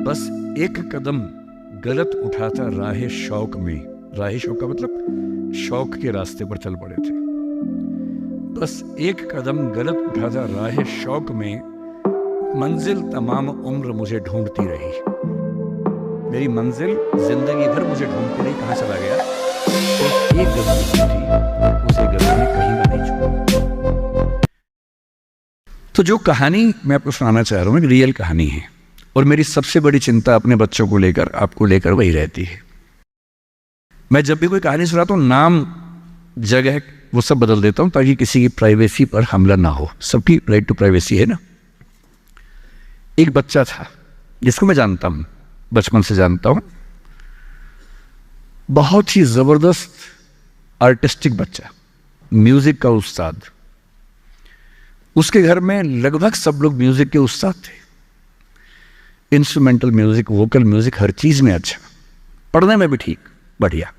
बस एक कदम गलत उठाता राह शौक में, राह शौक का मतलब शौक के रास्ते पर चल पड़े थे। बस एक कदम गलत उठाता राह शौक में, मंजिल तमाम उम्र मुझे ढूंढती रही। मेरी मंजिल जिंदगी भर मुझे ढूंढती रही, कहाँ चला गया। तो एक गलती थी, उसे गलती में कहीं का नहीं छोड़ा। तो जो कहानी मैं आपको सुनाना चाह रहा हूँ एक रियल कहानी है, और मेरी सबसे बड़ी चिंता अपने बच्चों को लेकर, आपको लेकर वही रहती है। मैं जब भी कोई कहानी सुनाता हूँ, नाम, जगह, वो सब बदल देता हूँ ताकि किसी की प्राइवेसी पर हमला ना हो। सबकी राइट टू प्राइवेसी है ना। एक बच्चा था जिसको मैं जानता हूँ, बचपन से जानता हूँ, बहुत ही जबरदस्त आर्टिस्टिक बच्चा, म्यूजिक का उस्ताद। उसके घर में लगभग सब लोग म्यूजिक के उस्ताद थे। इंस्ट्रूमेंटल म्यूजिक, वोकल म्यूजिक, हर चीज में अच्छा, पढ़ने में भी ठीक, बढ़िया।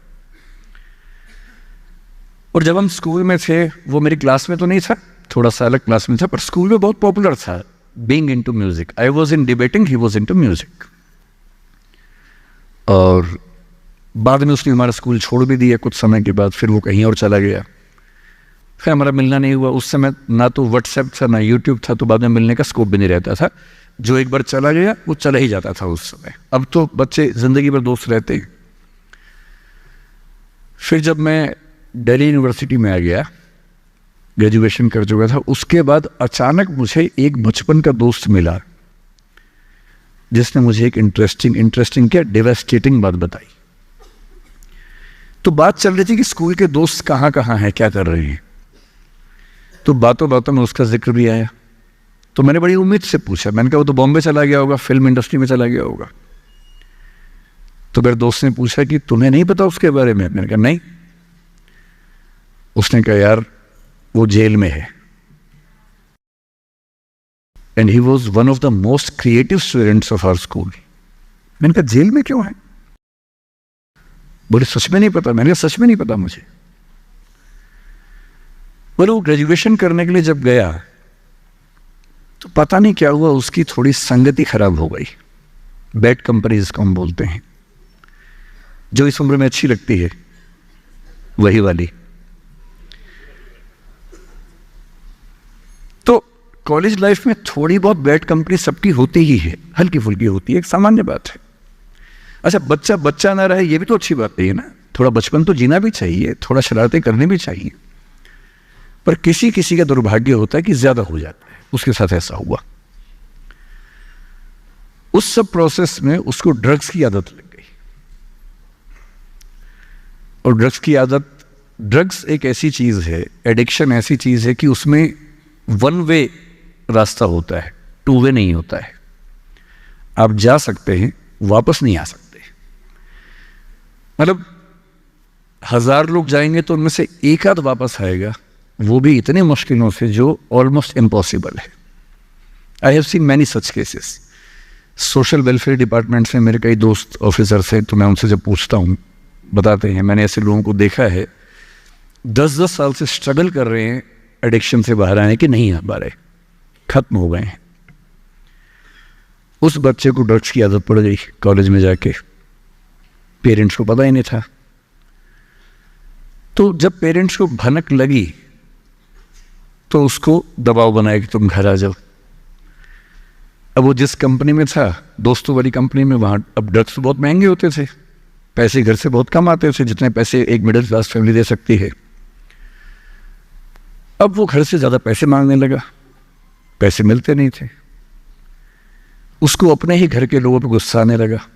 और जब हम स्कूल में थे, वो मेरी क्लास में तो नहीं था, थोड़ा सा अलग क्लास में था, पर स्कूल में बहुत पॉपुलर था being into music. I was in debating, he was into music. और बाद में उसने हमारा स्कूल छोड़ भी दिया कुछ समय के बाद, फिर वो कहीं और चला गया, फिर हमारा मिलना नहीं हुआ। उस समय ना तो व्हाट्सएप था ना यूट्यूब था, तो बाद में मिलने का स्कोप भी नहीं रहता था। जो एक बार चला गया वो चला ही जाता था उस समय। अब तो बच्चे जिंदगी भर दोस्त रहते हैं। फिर जब मैं दिल्ली यूनिवर्सिटी में आ गया, ग्रेजुएशन कर चुका था, उसके बाद अचानक मुझे एक बचपन का दोस्त मिला जिसने मुझे एक इंटरेस्टिंग क्या, डेवास्टेटिंग बात बताई। तो बात चल रही थी कि स्कूल के दोस्त कहाँ कहाँ हैं, क्या कर रहे हैं। तो बातों बातों में उसका जिक्र भी आया। तो मैंने बड़ी उम्मीद से पूछा, मैंने कहा वो तो बॉम्बे चला गया होगा, फिल्म इंडस्ट्री में चला गया होगा। तो मेरे दोस्त ने पूछा कि तुम्हें नहीं पता उसके बारे में। मैंने कहा नहीं। उसने कहा यार वो जेल में है, and he was one of the most creative students of our school. मैंने कहा जेल में क्यों है। बोले सच में नहीं पता। मैंने कहा सच में नहीं पता मुझे। बोले वो ग्रेजुएशन करने के लिए जब गया तो पता नहीं क्या हुआ, उसकी थोड़ी संगति खराब हो गई। बैड कंपनी जिसको हम बोलते हैं, जो इस उम्र में अच्छी लगती है, वही वाली। तो कॉलेज लाइफ में थोड़ी बहुत बैड कंपनी सबकी होती ही है, हल्की फुल्की होती है, एक सामान्य बात है। अच्छा, बच्चा बच्चा ना रहे ये भी तो अच्छी बात नहीं है ना। थोड़ा बचपन तो जीना भी चाहिए, थोड़ा शरारतें करनी भी चाहिए। पर किसी किसी का दुर्भाग्य होता है कि ज्यादा हो जाता है। उसके साथ ऐसा हुआ। उस सब प्रोसेस में उसको ड्रग्स की आदत लग गई। और ड्रग्स की आदत, ड्रग्स एक ऐसी चीज है, एडिक्शन ऐसी चीज है कि उसमें वन वे रास्ता होता है, टू वे नहीं होता है। आप जा सकते हैं, वापस नहीं आ सकते। मतलब 1000 लोग जाएंगे तो उनमें से एक आध वापस आएगा, वो भी इतने मुश्किलों से जो ऑलमोस्ट इम्पॉसिबल है। I have seen many such cases. Social welfare department से मेरे कई दोस्त ऑफिसर्स हैं, तो मैं उनसे जब पूछता हूँ बताते हैं, मैंने ऐसे लोगों को देखा है 10-10 साल से स्ट्रगल कर रहे हैं एडिक्शन से बाहर आने के, नहीं आ पा रहे, खत्म हो गए हैं। उस बच्चे को ड्रग्स की आदत पड़ गई कॉलेज में जाके, पेरेंट्स को पता ही नहीं था। तो जब पेरेंट्स को भनक लगी तो उसको दबाव बनाया कि तुम घर आ जाओ। अब वो जिस कंपनी में था, दोस्तों वाली कंपनी में, वहां अब ड्रग्स तो बहुत महंगे होते थे, पैसे घर से बहुत कम आते थे, जितने पैसे एक मिडिल क्लास फैमिली दे सकती है। अब वो घर से ज्यादा पैसे मांगने लगा, पैसे मिलते नहीं थे। उसको अपने ही घर के लोगों पर गुस्सा आने लगा।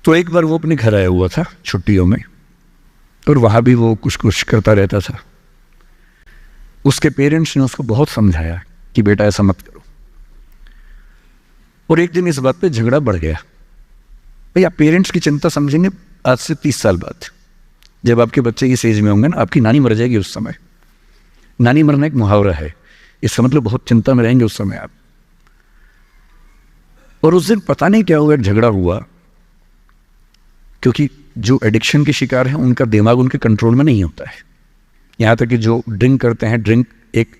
तो एक बार वो अपने घर आया हुआ था छुट्टियों में, और वहां भी वो कुछ कुछ करता रहता था। उसके पेरेंट्स ने उसको बहुत समझाया कि बेटा ऐसा मत करो। और एक दिन इस बात पे झगड़ा बढ़ गया। भैया पेरेंट्स की चिंता समझेंगे आज से 30 साल बाद, जब आपके बच्चे इस एज में होंगे ना, आपकी नानी मर जाएगी उस समय। नानी मरना एक मुहावरा है, इसका मतलब बहुत चिंता में रहेंगे उस समय आप। और उस दिन पता नहीं क्या हुआ, एक झगड़ा हुआ, क्योंकि जो एडिक्शन के शिकार हैं उनका दिमाग उनके कंट्रोल में नहीं होता है। यहाँ तक कि जो ड्रिंक करते हैं, ड्रिंक एक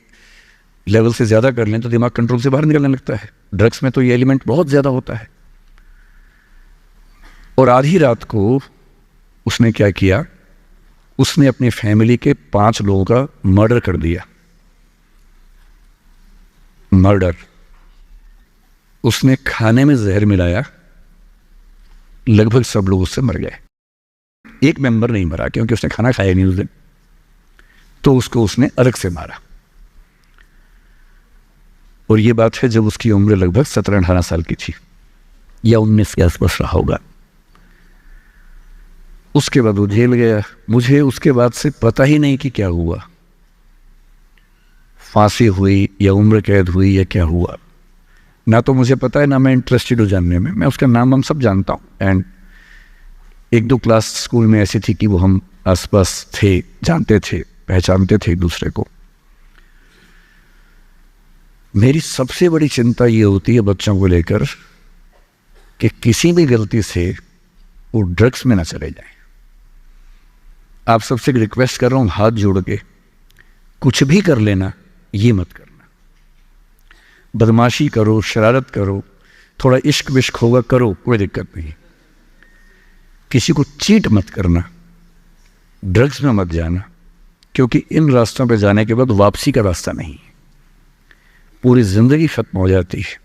लेवल से ज़्यादा कर लें तो दिमाग कंट्रोल से बाहर निकलने लगता है। ड्रग्स में तो ये एलिमेंट बहुत ज़्यादा होता है। और आधी रात को उसने क्या किया, उसने अपनी फैमिली के 5 लोगों का मर्डर कर दिया। मर्डर। उसने खाने में जहर मिलाया, लगभग सब लोग उससे मर गए। एक मेंबर नहीं मरा क्योंकि उसने खाना खाया नहीं उस दिन, तो उसको उसने अलग से मारा। और ये बात है जब उसकी उम्र लगभग 17-18 साल की थी या 19 के आसपास रहा होगा। उसके बाद वो जेल गया। मुझे उसके बाद से पता ही नहीं कि क्या हुआ, फांसी हुई या उम्र कैद हुई या क्या हुआ, ना तो मुझे पता है ना मैं इंटरेस्टेड हूँ जानने में। मैं उसका नाम हम सब जानता हूँ। एंड 1-2 क्लास स्कूल में ऐसी थी कि वो हम आसपास थे, जानते थे, पहचानते थे एक दूसरे को। मेरी सबसे बड़ी चिंता ये होती है बच्चों को लेकर कि किसी भी गलती से वो ड्रग्स में ना चले जाएं। आप सबसे रिक्वेस्ट कर रहा हूँ हाथ जोड़ के, कुछ भी कर लेना, ये मत करना। बदमाशी करो, शरारत करो, थोड़ा इश्क विश्क होगा करो, कोई दिक्कत नहीं। किसी को चीट मत करना, ड्रग्स में मत जाना, क्योंकि इन रास्तों पे जाने के बाद वापसी का रास्ता नहीं है, पूरी जिंदगी खत्म हो जाती है।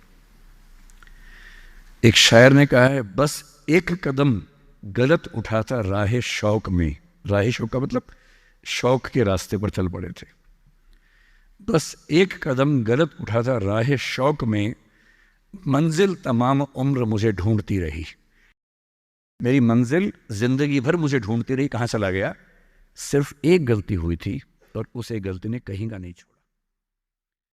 एक शायर ने कहा है, बस एक कदम गलत उठाता राह शौक में। राह शौक का मतलब शौक के रास्ते पर चल पड़े थे। बस एक कदम गलत उठाता राह शौक में, मंजिल तमाम उम्र मुझे ढूंढती रही। मेरी मंजिल जिंदगी भर मुझे ढूंढती रही, कहाँ चला गया। सिर्फ एक गलती हुई थी और उस एक गलती ने कहीं का नहीं छोड़ा।